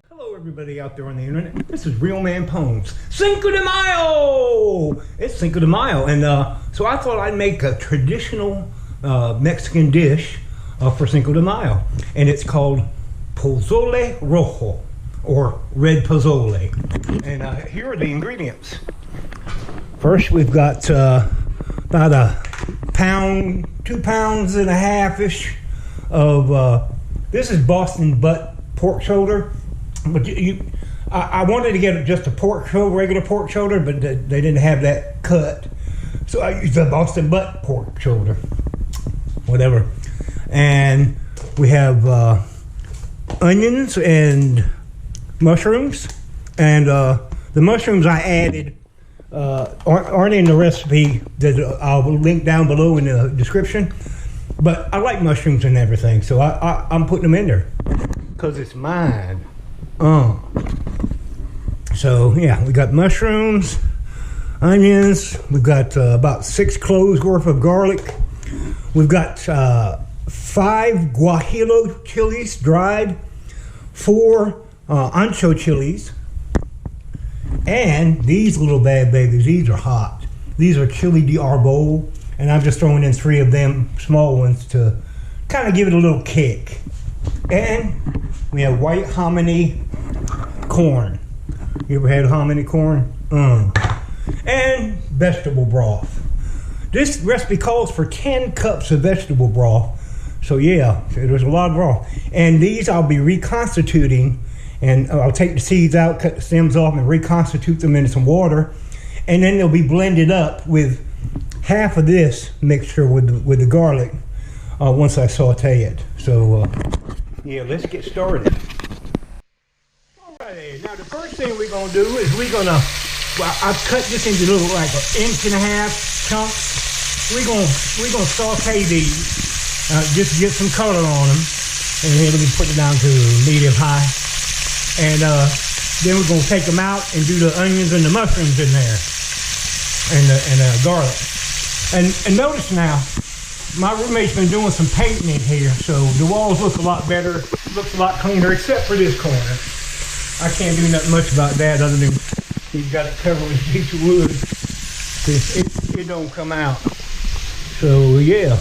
Hello everybody out there on the internet. This is RealmanPwns. Cinco de Mayo! It's Cinco de Mayo, and so I thought I'd make a traditional Mexican dish for Cinco de Mayo, and it's called Pozole Rojo, or red pozole. And here are the ingredients. First, we've got about a pound, 2.5 pounds-ish of this is Boston butt pork shoulder. But I wanted to get just a pork shoulder, regular pork shoulder, but they didn't have that cut. So I used the Boston butt pork shoulder, whatever. And we have onions and mushrooms. And the mushrooms I added aren't in the recipe that I'll link down below in the description. But I like mushrooms and everything, so I'm putting them in there because it's mine. So yeah, we got mushrooms, onions, we've got about 6 cloves worth of garlic, we've got 5 guajillo chilies dried, 4 ancho chilies, and these little bad babies, these are hot. These are chili de arbol, and I'm just throwing in 3 of them small ones to kind of give it a little kick. And we have white hominy corn. You ever had hominy corn? And vegetable broth. This recipe calls for 10 cups of vegetable broth. So yeah, there's a lot of broth. And these I'll be reconstituting, and I'll take the seeds out, cut the stems off, and reconstitute them into some water. And then they'll be blended up with half of this mixture with the garlic once I saute it. So yeah, let's get started. Alrighty, now the first thing we're gonna do is I've cut this into little like 1.5 inch chunks. We're gonna saute these, just to get some color on them. And then let me put it down to medium high. And then we're gonna take them out and do the onions and the mushrooms in there, and the garlic. And notice now, my roommate's been doing some painting in here, so the walls look a lot better, looks a lot cleaner, except for this corner. I can't do nothing much about that other than he's got it covered with a piece of wood. It don't come out. So yeah,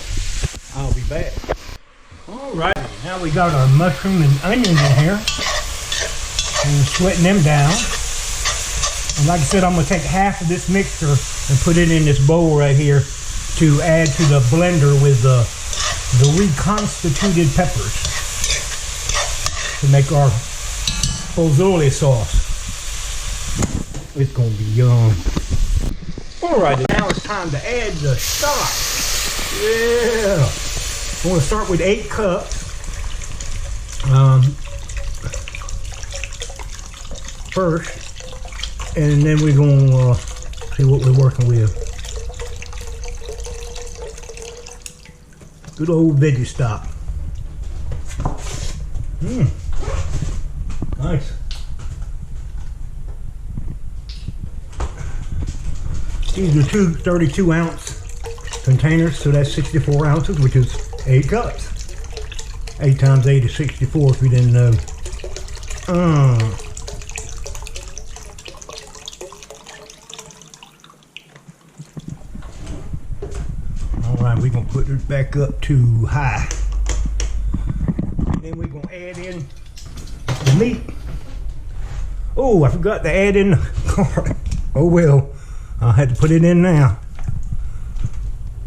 I'll be back. Alright, now we got our mushroom and onions in here. And sweating them down. And like I said, I'm going to take half of this mixture and put it in this bowl right here to add to the blender with the reconstituted peppers to make our pozole sauce. It's going to be yum. Alright, now it's time to add the stock. Yeah. I'm going to start with 8 cups. First, and then we're going to see what we're working with. Good old veggie stock. Nice. These are 2 32-ounce containers, so that's 64 ounces, which is 8 cups. 8 times 8 is 64 if you didn't know. Alright, we're going to put it back up to high. And then we're going to add in the meat. Oh, I forgot to add in the garlic. Oh well, I had to put it in now.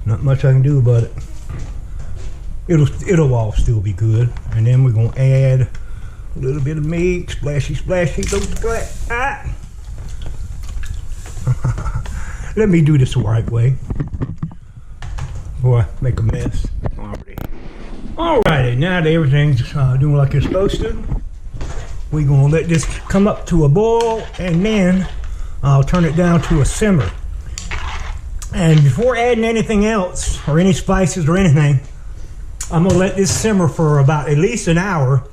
Not much I can do about it. It'll all still be good. And then we're going to add a little bit of meat. Splashy, splashy. Let me do this the right way. Boy, make a mess. Alrighty, now that everything's doing like it's supposed to, we're gonna let this come up to a boil, and then I'll turn it down to a simmer. And before adding anything else, or any spices or anything, I'm gonna let this simmer for about at least an hour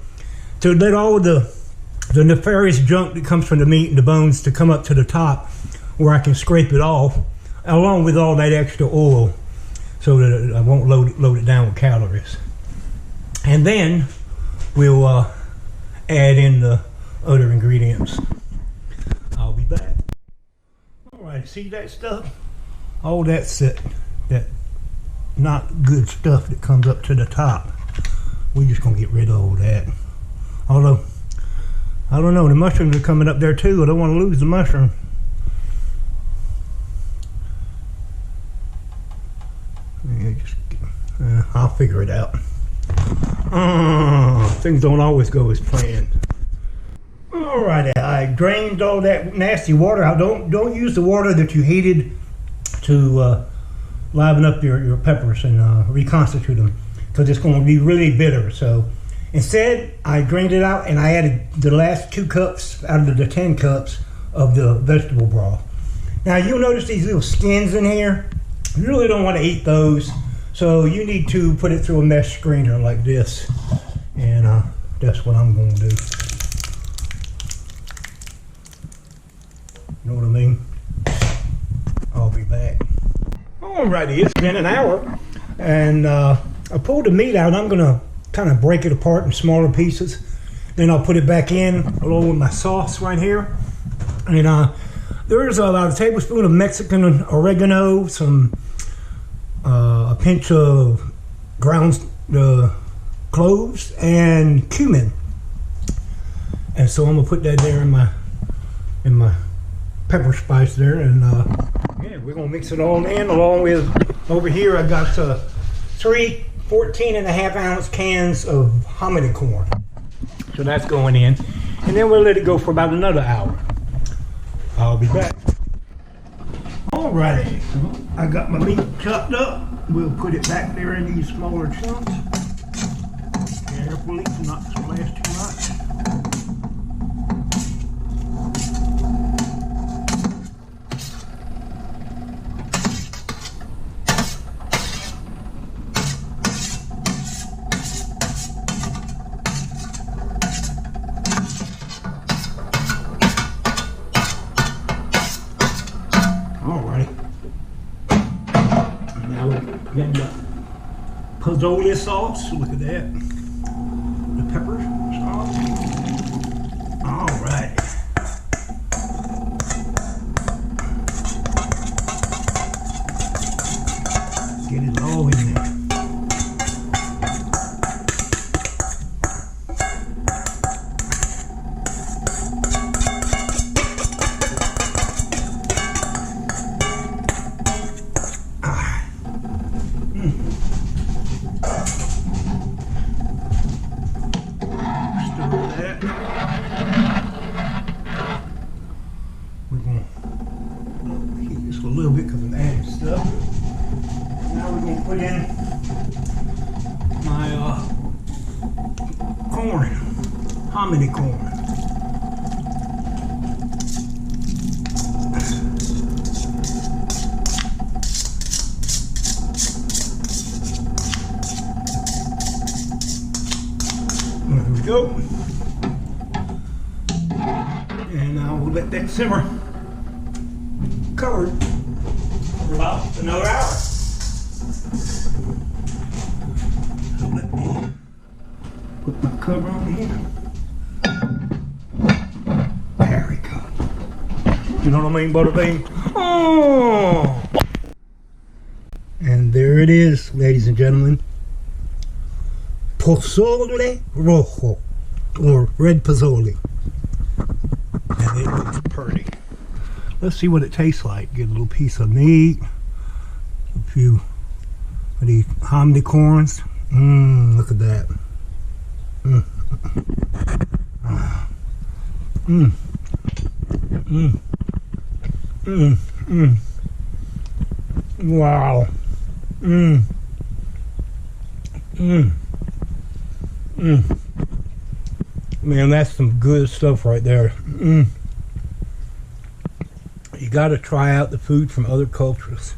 to let all of the nefarious junk that comes from the meat and the bones to come up to the top, where I can scrape it off, along with all that extra oil, so that I won't load it down with calories. And then we'll add in the other ingredients. I'll be back. Alright, see that stuff? All that not good stuff that comes up to the top. We're just gonna get rid of all that. Although, I don't know, the mushrooms are coming up there too. I don't want to lose the mushroom. Yeah, I'll figure it out. Things don't always go as planned. Alright, I drained all that nasty water out. Don't use the water that you heated to liven up your peppers and reconstitute them, because it's going to be really bitter. So instead, I drained it out and I added the last 2 cups out of the 10 cups of the vegetable broth. Now you'll notice these little skins in here. You really don't want to eat those, so you need to put it through a mesh screener like this, and that's what I'm going to do. You know what I mean? I'll be back. Alrighty, it's been an hour, and I pulled the meat out. I'm going to kind of break it apart in smaller pieces. Then I'll put it back in along with my sauce right here. And there's about a tablespoon of Mexican oregano, a pinch of ground cloves, and cumin. And so I'm gonna put that there in my pepper spice there, and yeah, we're gonna mix it all in. Along with, over here I got 3 14.5-ounce cans of hominy corn. So that's going in, and then we'll let it go for about another hour. I'll be back. Alrighty, so I got my meat chopped up. We'll put it back there in these smaller chunks. Carefully to not splash too much. Then the Pozole sauce, look at that. The pepper sauce. All right. Get it all in there. We're going to heat this a little bit because I'm adding stuff. Now we're going to put in my corn, hominy corn. There we go. And now we'll let that simmer covered for about another hour. So let me put my cover on here. There we go. You know what I mean, Butterbean? Oh! And there it is, ladies and gentlemen. Pozole Rojo, or red pozole. And it looks pretty. Let's see what it tastes like. Get a little piece of meat, a few of these hominy corns. Look at that. Wow. Man, that's some good stuff right there. You got to try out the food from other cultures.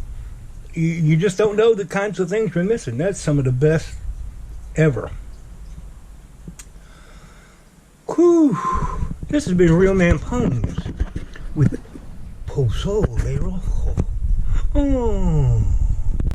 You just don't know the kinds of things we're missing. That's some of the best ever. Whew. This has been RealmanPwns with Pozole Rojo. Oh.